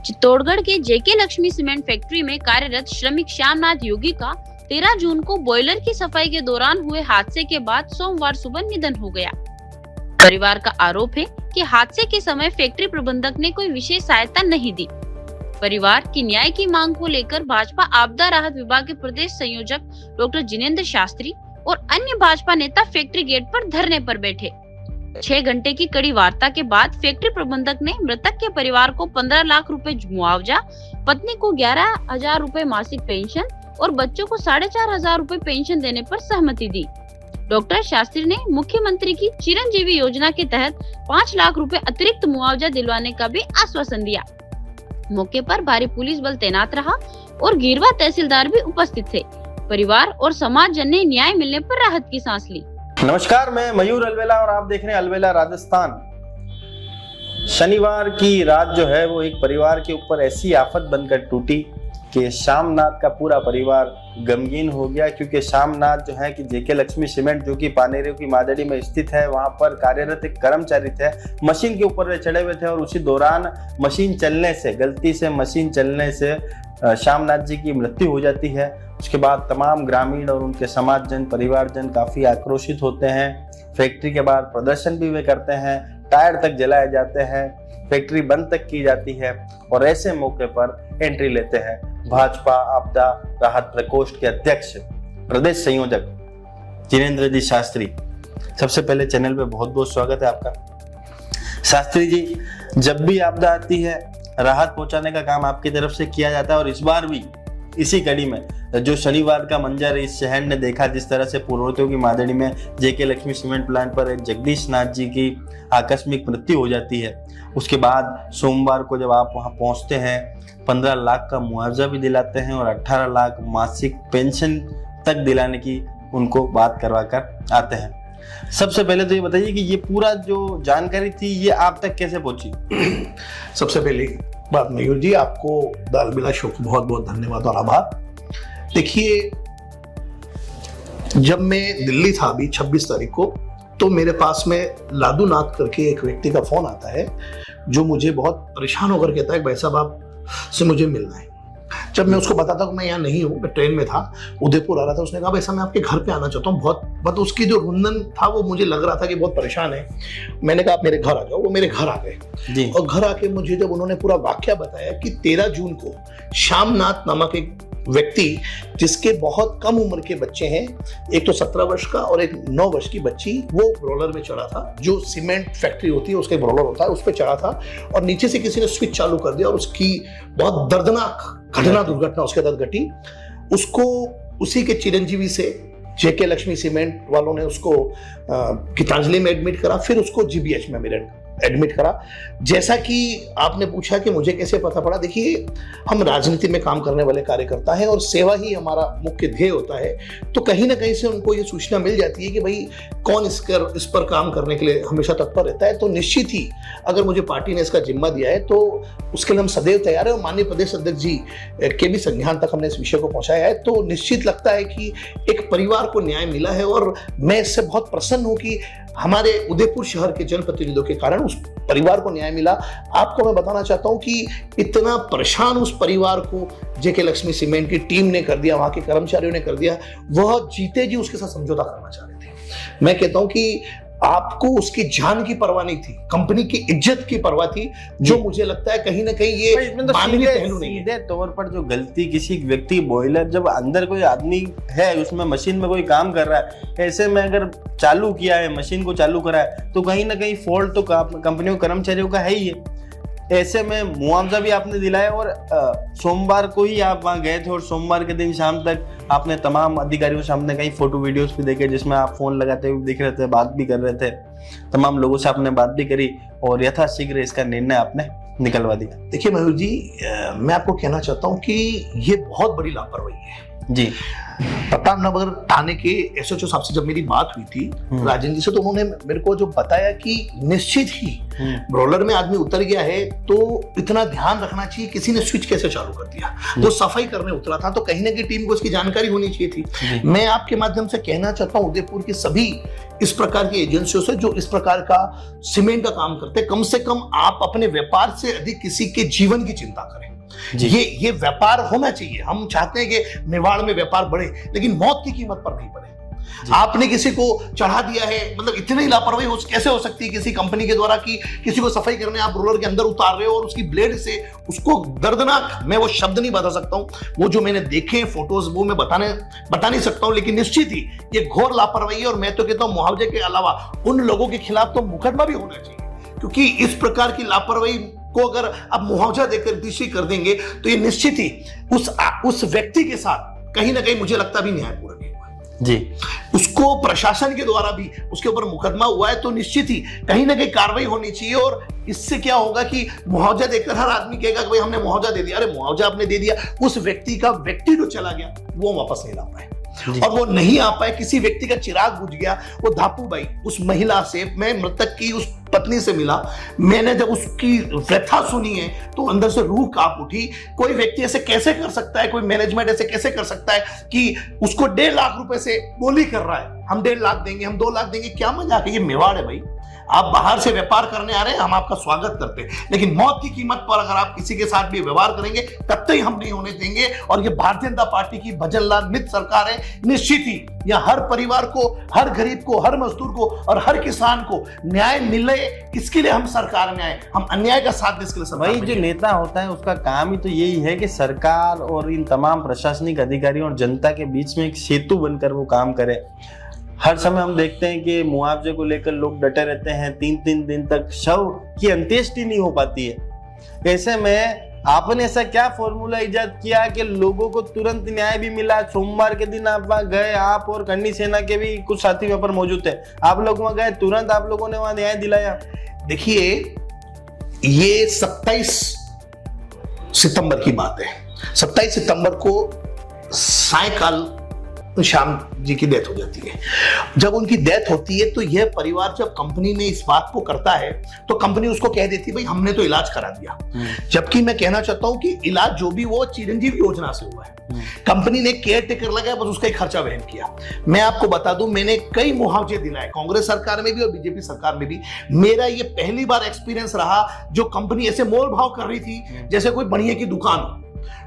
चित्तौड़गढ़ के जेके Lakshmi cement factory में कार्यरत श्रमिक श्यामनाथ योगी का 13 जून को बॉयलर की सफाई के दौरान हुए हादसे के बाद सोमवार सुबह निधन हो गया। परिवार का आरोप है कि हादसे के समय फैक्ट्री प्रबंधक ने कोई विशेष सहायता नहीं दी। परिवार की न्याय की मांग को लेकर भाजपा आपदा राहत विभाग के प्रदेश संयोजक डॉक्टर जिनेंद्र शास्त्री और अन्य भाजपा नेता फैक्ट्री गेट पर धरने पर बैठे। 6 घंटे की कड़ी वार्ता के बाद फैक्ट्री प्रबंधक ने मृतक के परिवार को 15 लाख रुपए मुआवजा, पत्नी को 11,000 रुपए मासिक पेंशन और बच्चों को 4,500 रुपए पेंशन देने पर सहमति दी। डॉक्टर शास्त्री ने मुख्यमंत्री की चिरंजीवी योजना के तहत 5 लाख रुपए अतिरिक्त मुआवजा दिलवाने का भी आश्वासन दिया। मौके पर भारी पुलिस बल तैनात रहा और गिरवा तहसीलदार भी उपस्थित थे। परिवार और समाज जन ने न्याय मिलने पर राहत की सांस ली। नमस्कार, मैं मयूर अलवेला और आप देख रहे हैं अलवेला राजस्थान। शनिवार की रात जो है वो एक परिवार के ऊपर ऐसी आफत बनकर टूटी कि श्यामनाथ का पूरा परिवार गमगीन हो गया, क्योंकि श्यामनाथ जो है कि जेके लक्ष्मी सीमेंट जो कि पानेरियों की मादड़ी में स्थित है, वहां पर कार्यरत एक कर्मचारी थे। मशीन के ऊपर वे चढ़े हुए थे और उसी दौरान मशीन चलने से, गलती से मशीन चलने से श्यामनाथ जी की मृत्यु हो जाती है। उसके बाद तमाम ग्रामीण और उनके समाजजन, परिवारजन काफी आक्रोशित होते हैं। फैक्ट्री के बाहर प्रदर्शन भी वे करते हैं, टायर तक जलाए जाते हैं, फैक्ट्री बंद तक की जाती है। और ऐसे मौके पर एंट्री लेते हैं भाजपा आपदा राहत प्रकोष्ठ के अध्यक्ष, प्रदेश संयोजक जिनेंद्र जी शास्त्री। सबसे पहले चैनल पे बहुत बहुत स्वागत है आपका। शास्त्री जी, जब भी आपदा आती है राहत पहुंचाने का काम आपकी तरफ से किया जाता है, और इस बार भी इसी कड़ी में जो शनिवार का मंजर इस शहर ने देखा, जिस तरह से पूर्ववर्तियों की मादड़ी में जेके लक्ष्मी सीमेंट प्लांट पर एक जगदीश नाथ जी की आकस्मिक मृत्यु हो जाती है, उसके बाद सोमवार को जब आप वहां पहुंचते हैं 15 लाख का मुआवजा भी दिलाते हैं और 18 लाख मासिक पेंशन तक दिलाने की उनको बात करवा कर आते हैं। सबसे पहले तो ये बताइए कि ये पूरा जो जानकारी थी ये आप तक कैसे पहुंची? सबसे पहले बात मयूर जी, आपको दालबिला शो को बहुत बहुत धन्यवाद और आभार। देखिए, जब मैं दिल्ली था अभी 26 तारीख को, तो मेरे पास में लादू नाथ करके एक व्यक्ति का फोन आता है जो मुझे बहुत परेशान होकर कहता है भाई साहब आप से मुझे मिलना है। जब मैं उसको बताता कि मैं यहाँ नहीं हूँ, मैं ट्रेन में था, उदयपुर आ रहा था, उसने कहा भाई साहब मैं आपके घर पे आना चाहता हूँ, बहुत उसकी जो रुंदन था वो मुझे लग रहा था कि बहुत परेशान है। मैंने कहा आप मेरे घर आ जाओ। वो मेरे घर आ गए और घर आके मुझे जब उन्होंने पूरा वाक्या बताया कि 13 जून को श्यामनाथ नामक एक व्यक्ति जिसके बहुत कम उम्र के बच्चे हैं, एक तो 17 वर्ष का और एक 9 वर्ष की बच्ची, वो रोलर में चढ़ा था, जो सीमेंट फैक्ट्री होती है उसका एक रोलर होता है, उस पर चढ़ा था और नीचे से किसी ने स्विच चालू कर दिया और उसकी बहुत दर्दनाक दुर्घटना उसके साथ घटी। उसको उसी के चिरंजीवी से जेके लक्ष्मी सीमेंट वालों ने उसको गीतांजलि में एडमिट करा, फिर उसको जीबीएच में एडमिट करा। जैसा कि आपने पूछा कि मुझे कैसे पता पड़ा, देखिए हम राजनीति में काम करने वाले कार्यकर्ता हैं और सेवा ही हमारा मुख्य ध्येय होता है, तो कहीं ना कहीं से उनको ये सूचना मिल जाती है कि भाई कौन इस पर काम करने के लिए हमेशा तत्पर रहता है। तो निश्चित ही अगर मुझे पार्टी ने इसका जिम्मा दिया है तो उसके लिए हम सदैव तैयार है और माननीय प्रदेश अध्यक्ष जी के भी संज्ञान तक हमने इस विषय को पहुंचाया है। तो निश्चित लगता है कि एक परिवार को न्याय मिला है और मैं इससे बहुत प्रसन्न हूं कि हमारे उदयपुर शहर के जनप्रतिनिधियों के कारण उस परिवार को न्याय मिला। आपको मैं बताना चाहता हूं कि इतना परेशान उस परिवार को जेके लक्ष्मी सीमेंट की टीम ने कर दिया, वहां के कर्मचारियों ने कर दिया, वह जीते जी उसके साथ समझौता करना चाह रहे थे। मैं कहता हूं कि आपको उसकी जान की परवाह नहीं थी, कंपनी की इज्जत की परवाह थी, जो मुझे लगता है कहीं ना कहीं ये मानवीय पहलू नहीं है। सीधे तौर पर जो गलती किसी व्यक्ति, बॉयलर जब अंदर कोई आदमी है उसमें मशीन में कोई काम कर रहा है, ऐसे में अगर चालू किया है, मशीन को चालू करा है, तो कहीं ना कहीं फॉल्ट तो कंपनियों कर्मचारियों का है ही है। ऐसे में मुआवजा भी आपने दिलाया और सोमवार को ही आप वहाँ गए थे और सोमवार के दिन शाम तक आपने तमाम अधिकारियों के सामने कई फोटो वीडियोस भी देखे जिसमें आप फोन लगाते हुए दिख रहे थे, बात भी कर रहे थे, तमाम लोगों से आपने बात भी करी और यथाशीघ्र इसका निर्णय आपने निकलवा दिया। देखिए मयूर जी, मैं आपको कहना चाहता हूँ कि ये बहुत बड़ी लापरवाही है। जी। प्रतापनगर थाने के एसएचओ साहब से जब मेरी बात हुई थी राजेंद्र जी से, तो उन्होंने मेरे को जो बताया कि निश्चित ही ब्रॉयलर में आदमी उतर गया है तो इतना ध्यान रखना चाहिए किसी ने स्विच कैसे चालू कर दिया। वो सफाई करने उतरा था तो कहीं ना कहीं टीम को इसकी जानकारी होनी चाहिए थी। मैं आपके माध्यम से कहना चाहता हूँ उदयपुर की सभी इस प्रकार की एजेंसियों से जो इस प्रकार का सीमेंट का काम करते हैं, कम से कम आप अपने व्यापार से अधिक किसी के जीवन की चिंता करें। ये व्यापार होना चाहिए। हम चाहते हैं कि मेवाड़ में व्यापार बढ़े, लेकिन मौत की कीमत पर नहीं बढ़े। आपने किसी को चढ़ा दिया है, मतलब इतनी लापरवाही कैसे हो सकती है किसी कंपनी के द्वारा कि किसी को सफाई करने आप रोलर के अंदर उतार रहे हो और उसकी ब्लेड से उसको दर्दनाक, मैं वो शब्द नहीं बता सकता हूं, वो जो मैंने देखे फोटोज वो मैं बता नहीं सकता हूं, लेकिन निश्चित ही ये घोर लापरवाही है। और मैं तो कहता हूं मुआवजे के अलावा उन लोगों के खिलाफ तो मुकदमा भी होना चाहिए, क्योंकि इस प्रकार की लापरवाही को अगर आप मुआवजा देकर दिशी कर देंगे तो ये निश्चित ही उस व्यक्ति के साथ कहीं ना कहीं मुझे लगता भी न्याय पूरा नहीं हुआ है जी। उसको प्रशासन के द्वारा भी उसके ऊपर मुकदमा हुआ है तो निश्चित ही कहीं ना कहीं कार्रवाई होनी चाहिए। और इससे क्या होगा कि मुआवजा देकर हर आदमी कहेगा कि भाई हमने मुआवजा दे दिया। अरे मुआवजा आपने दे दिया, उस व्यक्ति जो चला गया वो वापस नहीं ला पाए, और वो नहीं आ पाए। किसी व्यक्ति का चिराग बुझ गया, वो धापू बाई उस महिला से, मैं मृतक की उस पत्नी से मिला, मैंने जब उसकी व्यथा सुनी है तो अंदर से रूह कांप उठी। कोई व्यक्ति ऐसे कैसे कर सकता है, कोई मैनेजमेंट ऐसे कैसे कर सकता है कि उसको 1.5 लाख रुपए से बोली कर रहा है, हम 1.5 लाख देंगे, हम 2 लाख देंगे। क्या मजाक है, ये मेवाड़ है भाई। आप बाहर से व्यापार करने आ रहे हैं, हम आपका स्वागत करते हैं, लेकिन मौत की कीमत पर अगर आप किसी के साथ भी व्यवहार करेंगे तब तक हम नहीं होने देंगे। और ये भारतीय जनता पार्टी की भजनलाल मित्र सरकार है। निश्चित ही यह हर परिवार को, हर गरीब को, हर मजदूर को और हर किसान को न्याय मिले, इसके लिए हम सरकार में आए। हम अन्याय का साथ देने के लिए भाई जो नेता होता है उसका काम ही तो यही है कि सरकार और इन तमाम प्रशासनिक अधिकारियों और जनता के बीच में एक सेतु बनकर वो काम करे। हर समय हम देखते हैं कि मुआवजे को लेकर लोग डटे रहते हैं, 3-3 दिन तक शव की अंत्येष्टि नहीं हो पाती है। ऐसे में आपने ऐसा क्या फॉर्मूला इजाद किया कि लोगों को तुरंत न्याय भी मिला? सोमवार के दिन आप वहां गए, आप और करनी सेना के भी कुछ साथी वहां पर मौजूद थे, आप लोग वहां गए, तुरंत आप लोगों ने वहां न्याय दिलाया। देखिए ये 27 सितंबर की बात है। 27 सितंबर को सायकाल श्याम जी की डेथ हो जाती है। जब उनकी डेथ होती है तो यह परिवार, जब कंपनी ने इस बात को करता है तो कंपनी उसको कह देती भाई हमने तो इलाज करा दिया। जबकि मैं कहना चाहता हूं कि इलाज जो भी वो चिरंजीवी योजना से हुआ है। कंपनी ने केयर टेकर लगाया, बस उसका ही खर्चा वहन किया। मैं आपको बता दूं, मैंने कई मुआवजे दिलाए कांग्रेस सरकार में भी और बीजेपी सरकार में भी। मेरा ये पहली बार एक्सपीरियंस रहा जो कंपनी ऐसे मोल भाव कर रही थी जैसे कोई बनिए की दुकान हो,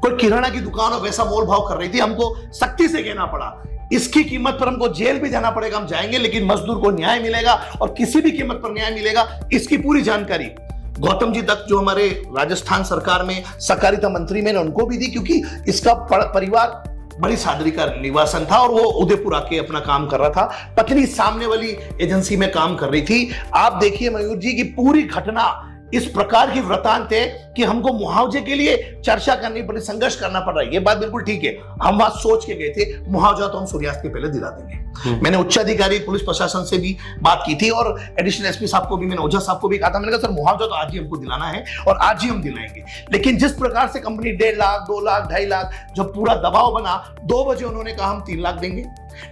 कोई किराना की दुकान हो, वैसा मोल भाव कर रही थी। हमको सख्ती से कहना पड़ा, इसकी कीमत पर हमको जेल भी जाना पड़ेगा, हम जाएंगे, लेकिन मजदूर को न्याय मिलेगा और किसी भी कीमत पर न्याय मिलेगा। इसकी पूरी जानकारी गौतम जी दत्त जो हमारे राजस्थान सरकार में सहकारिता मंत्री, मैंने उनको भी दी, क्योंकि इसका परिवार बड़ी सादरी का निवासन था और वो उदयपुर आके अपना काम कर रहा था। पत्नी सामने वाली एजेंसी में काम कर रही थी। आप देखिए मयूर जी की पूरी घटना इस प्रकार की वृतांत है कि हमको मुआवजे के लिए चर्चा करनी पड़ी, संघर्ष करना पड़ रहा है। ये बात बिल्कुल ठीक है, हम बात सोच के गए थे, मुआवजा तो हम सूर्यास्त के पहले दिला देंगे। मैंने उच्चाधिकारी पुलिस प्रशासन से भी बात की थी और एडिशनल एसपी साहब को भी, मैंने ओझा साहब को भी कहा था। मैंने कहा सर मुआवजा तो आज ही हमको दिलाना है और आज ही हम दिलाएंगे। लेकिन जिस प्रकार से कंपनी 1.5 लाख, 2 लाख, 2.5 लाख, जब पूरा दबाव बना, 2 बजे उन्होंने कहा हम 3 लाख देंगे,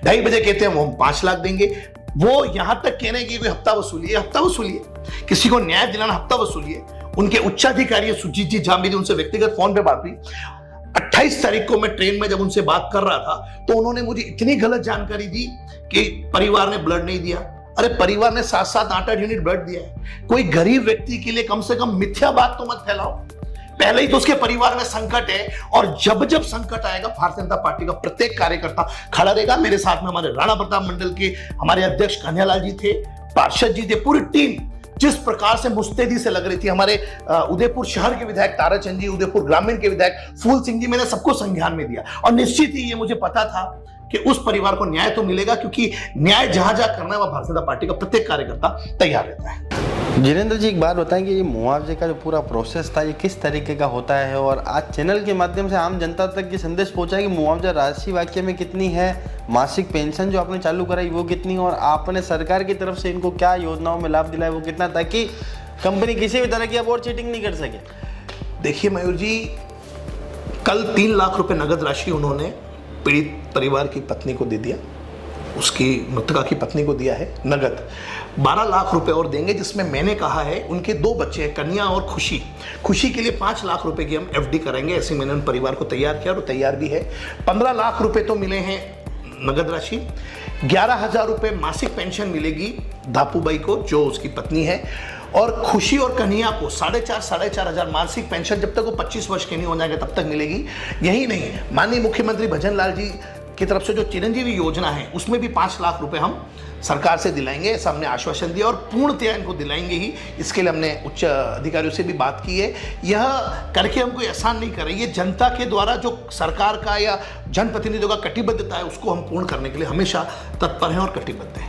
2:30 बजे कहते हैं वो हम 5 लाख देंगे। वो यहां तक कहने की हफ्ता वसूलिए, हफ्ता वसूलिए, किसी को न्याय दिलाना हफ्ता वसूलिए। उनके उच्चाधिकारी सुजीत जी झा, मेरी उनसे व्यक्तिगत फोन पे बात हुई। 28 तारीख को मैं ट्रेन में जब उनसे बात कर रहा था तो उन्होंने मुझे इतनी गलत जानकारी दी कि परिवार ने ब्लड नहीं दिया। अरे परिवार ने 7-7, 8-8 यूनिट ब्लड दिया है। कोई गरीब व्यक्ति के लिए कम से कम मिथ्या बात तो मत फैलाओ। पहले ही तो उसके परिवार में संकट है और जब जब संकट आएगा भारतीय जनता पार्टी का प्रत्येक कार्यकर्ता खड़ा रहेगा। मेरे साथ में हमारे राणा प्रताप मंडल के हमारे अध्यक्ष कन्हैयालाल जी थे, पार्षद जी थे, पूरी टीम जिस प्रकार से मुस्तैदी से लग रही थी। हमारे उदयपुर शहर के विधायक ताराचंद जी, उदयपुर ग्रामीण के विधायक फूल सिंह जी, मैंने सबको संज्ञान में दिया। और निश्चित ही ये मुझे पता था कि उस परिवार को न्याय तो मिलेगा, क्योंकि न्याय जहां जहां करना है वह भारतीय जनता पार्टी का प्रत्येक कार्यकर्ता तैयार रहता है। जिनेंद्र जी एक बात बताएं कि ये मुआवजे का जो पूरा प्रोसेस था ये किस तरीके का होता है, और आज चैनल के माध्यम से आम जनता तक ये संदेश पहुंचा है कि मुआवजा राशि वाकई में कितनी है, मासिक पेंशन जो आपने चालू कराई वो कितनी, और आपने सरकार की तरफ से इनको क्या योजनाओं में लाभ दिलाया वो कितना, ताकि कंपनी किसी भी तरह की अब और चीटिंग नहीं कर सके। देखिए मयूर जी, कल 3 लाख रुपए नगद राशि उन्होंने पीड़ित परिवार की पत्नी को दे दिया, उसकी मृतका की पत्नी को दिया है नगद 12 लाख रुपए और देंगे, जिसमें मैंने कहा है उनके 2 बच्चे हैं, कन्या और खुशी के लिए 5 लाख रुपए की हम एफडी करेंगे। ऐसे मैंने उन परिवार को तैयार किया और तैयार भी है। 15 लाख रुपए तो मिले हैं नगद राशि, 11,000 रुपए मासिक पेंशन मिलेगी धापूबाई को जो उसकी पत्नी है, और खुशी और कन्हैया को 4,500 मासिक पेंशन जब तक वो 25 वर्ष के नहीं हो जाएंगे तब तक मिलेगी। यही नहीं, माननीय मुख्यमंत्री भजन लाल जी की तरफ से जो चिरंजीवी योजना है उसमें भी 5 लाख रुपए हम सरकार से दिलाएंगे, ऐसा हमने आश्वासन दिया और पूर्णतया इनको दिलाएंगे ही। इसके लिए हमने उच्च अधिकारियों से भी बात की है। यह करके हम कोई एहसान नहीं कर रहे, ये जनता के द्वारा जो सरकार का या जनप्रतिनिधियों का कटिबद्धता है उसको हम पूर्ण करने के लिए हमेशा तत्पर हैं और कटिबद्ध हैं।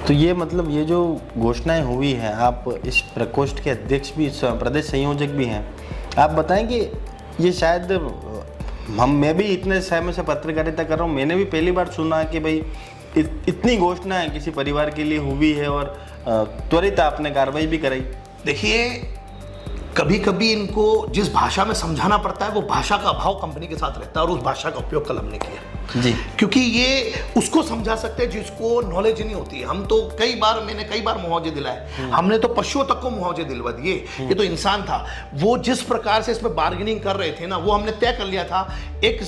तो ये मतलब ये जो घोषणाएं हुई हैं, आप इस प्रकोष्ठ के अध्यक्ष भी, प्रदेश संयोजक भी हैं, आप बताएं कि ये शायद मैं भी इतने समय से पत्रकारिता कर रहा हूँ, मैंने भी पहली बार सुना कि भाई इतनी घोषणाएं किसी परिवार के लिए हुई है और त्वरित आपने कार्रवाई भी कराई। देखिए, कभी कभी इनको जिस भाषा में समझाना पड़ता है वो भाषा का अभाव कंपनी के साथ रहता है और उस भाषा का उपयोग कल हमने किया जी, क्योंकि ये उसको समझा सकते हैं जिसको नॉलेज नहीं होती है। हम तो मैंने कई बार मुआवजे दिलाए, हमने तो पशुओं तक को मुआवजे दिलवा दिए। ये तो इंसान था, वो जिस प्रकार से इसमें बार्गेनिंग कर रहे थे ना, वो हमने तय कर लिया था। एक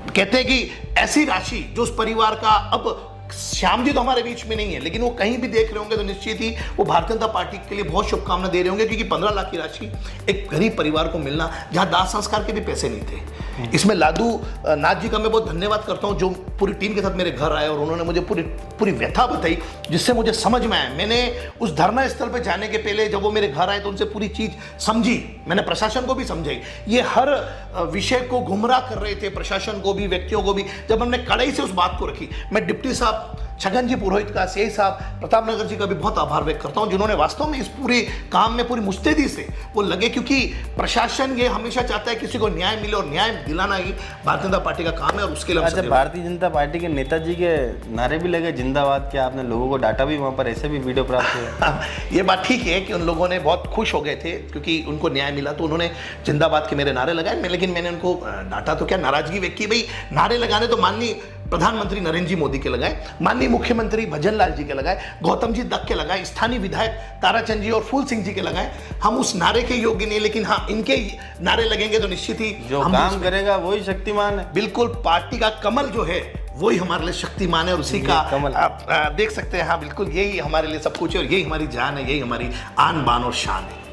कहते हैं कि ऐसी राशि जो उस परिवार का, अब श्याम जी तो हमारे बीच में नहीं है, लेकिन वो कहीं भी देख रहे होंगे तो निश्चित ही वो भारतीय जनता पार्टी के लिए बहुत शुभकामना दे रहे होंगे, क्योंकि 15 लाख की राशि एक गरीब परिवार को मिलना, जहां दाह संस्कार के भी पैसे नहीं थे। इसमें लादू नाथ जी का मैं बहुत धन्यवाद करता हूं, जो पूरी टीम के साथ मेरे घर आए और उन्होंने मुझे पूरी व्यथा बताई, जिससे मुझे समझ में आया। मैंने उस धरना स्थल पर जाने के पहले जब वो मेरे घर आए तो उनसे पूरी चीज समझी, मैंने प्रशासन को भी समझाई। ये हर विषय को गुमराह कर रहे थे, प्रशासन को भी, व्यक्तियों को भी। जब हमने कड़ाई से उस बात को रखी, मैं डिप्टी साहब छगन जी पुरोहित का, सीआई साहब प्रतापनगर जी का भी बहुत आभार व्यक्त करता हूं, जिन्होंने वास्तव में इस पूरे काम में पूरी मुस्तैदी से वो लगे, क्योंकि प्रशासन ये हमेशा चाहता है किसी को न्याय मिले और न्याय दिलाना ही भारतीय जनता पार्टी का काम है और उसके लिए। अच्छा, भारतीय जनता पार्टी के नेताजी के नारे भी लगे जिंदाबाद के, आपने लोगों को डांटा भी वहाँ पर, ऐसे भी वीडियो प्राप्त हुए। ये बात ठीक है कि उन लोगों ने बहुत खुश हो गए थे क्योंकि उनको न्याय मिला, तो उन्होंने जिंदाबाद के मेरे नारे लगाए। लेकिन मैंने उनको डांटा तो क्या, नाराजगी व्यक्त की। भाई नारे लगाने तो माननीय प्रधानमंत्री नरेंद्र जी मोदी के लगाए, माननीय मुख्यमंत्री भजन लाल जी के लगाए, गौतम जी दत्त के लगाए, स्थानीय विधायक ताराचंद जी और फूल सिंह जी के लगाए। हम उस नारे के योग्य नहीं, लेकिन हाँ, इनके नारे लगेंगे तो निश्चित ही जो काम करेगा वही शक्तिमान है। बिल्कुल, पार्टी का कमल जो है वही हमारे लिए शक्तिमान है और उसी का कमल आप देख सकते हैं। हाँ बिल्कुल, यही हमारे लिए सब कुछ है और यही हमारी जान है, यही हमारी आन बान और शान है।